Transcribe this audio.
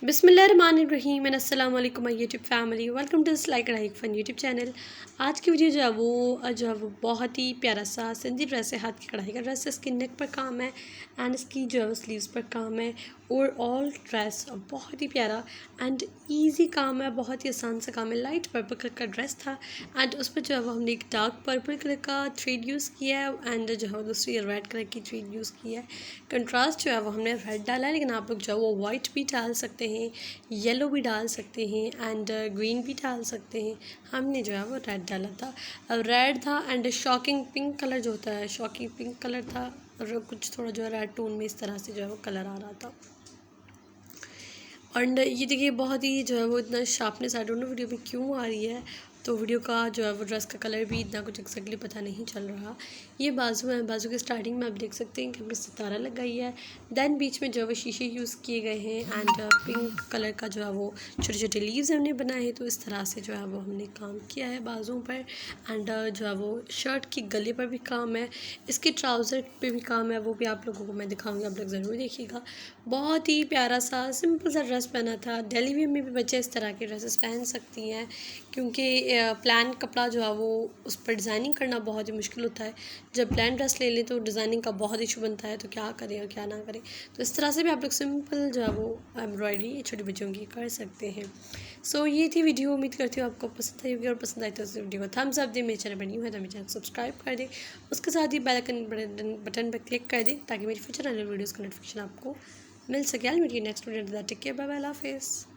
बिस्मिल्लाहिर्रहमानिर्रहीम अस्सलाम वालेकुम my YouTube family, welcome to this like Kadhai fun YouTube channel. आज की वीडियो जो है वो बहुत ही प्यारा सा सिंधी ड्रेस है, हाथ की कढ़ाई का ड्रेस है। इसकी नेक पर काम है एंड इसकी जो है वो स्लीव्स पर काम है। और ऑल ड्रेस बहुत ही प्यारा एंड इजी काम है, बहुत ही आसान सा काम है। लाइट पर्पल कलर का ड्रेस था एंड उस पर जो है वो हमने एक डार्क पर्पल कलर का थ्रेड यूज़ किया है एंड जो है दूसरी रेड कलर की थ्रेड यूज़ किया है। कंट्रास्ट जो है वो हमने रेड डाला है, लेकिन आप लोग जो है वो वाइट भी डाल सकते हैं, येलो भी डाल सकते हैं एंड ग्रीन भी डाल सकते हैं। हमने जो है वो रेड डाला था, रेड था एंड शॉकिंग पिंक कलर जो होता है, शॉकिंग पिंक कलर था और कुछ थोड़ा जो है रेड टोन में इस तरह से जो है वो कलर आ रहा था। एंड ये देखिए बहुत ही जो है वो इतना sharpness I don't know video में क्यों आ रही है, तो वीडियो का जो है वो ड्रेस का कलर भी इतना कुछ एक्जैक्टली पता नहीं चल रहा। ये बाजू है, बाजू के स्टार्टिंग में आप देख सकते हैं कि हमने सितारा लगाई है। देन बीच में जो है वो शीशे यूज़ किए गए हैं एंड पिंक कलर का जो है वो छोटे छोटे लीव्स हमने बनाए हैं। तो इस तरह से जो है वो हमने काम किया है बाजुओं पर एंड जो है वो शर्ट की गले पर भी काम है, इसके ट्राउज़र पे भी काम है, वो भी आप लोगों को मैं दिखाऊंगी, आप लोग ज़रूर देखिएगा। बहुत ही प्यारा सा सिंपल सा ड्रेस पहना था। डेली वेयर में भी बच्चे इस तरह के ड्रेसेस पहन सकती हैं, क्योंकि प्लान कपड़ा जो है वो उस पर डिज़ाइनिंग करना बहुत ही मुश्किल होता है। जब प्लान ड्रेस ले लें तो डिज़ाइनिंग का बहुत इशू बनता है, तो क्या करें और क्या ना करें। तो इस तरह से भी आप लोग सिंपल जो है वो एम्ब्रॉयडरी छोटे बच्चों की कर सकते हैं। सो ये थी वीडियो, उम्मीद करती हूँ आपको पसंद आई होगी, और पसंद आई तो इस वीडियो को थम्स अप दें। मेरे चैनल पर न्यू है तो मेरे चैनल को सब्सक्राइब कर दें, उसके साथ ही बेल आइकन बटन पर क्लिक कर दें ताकि मेरी फ्यूचर आने वाली वीडियोज़ का नोटिफिकेशन आपको मिल सके। I will meet you next video. Take care, bye bye, अल्लाह हाफिज़।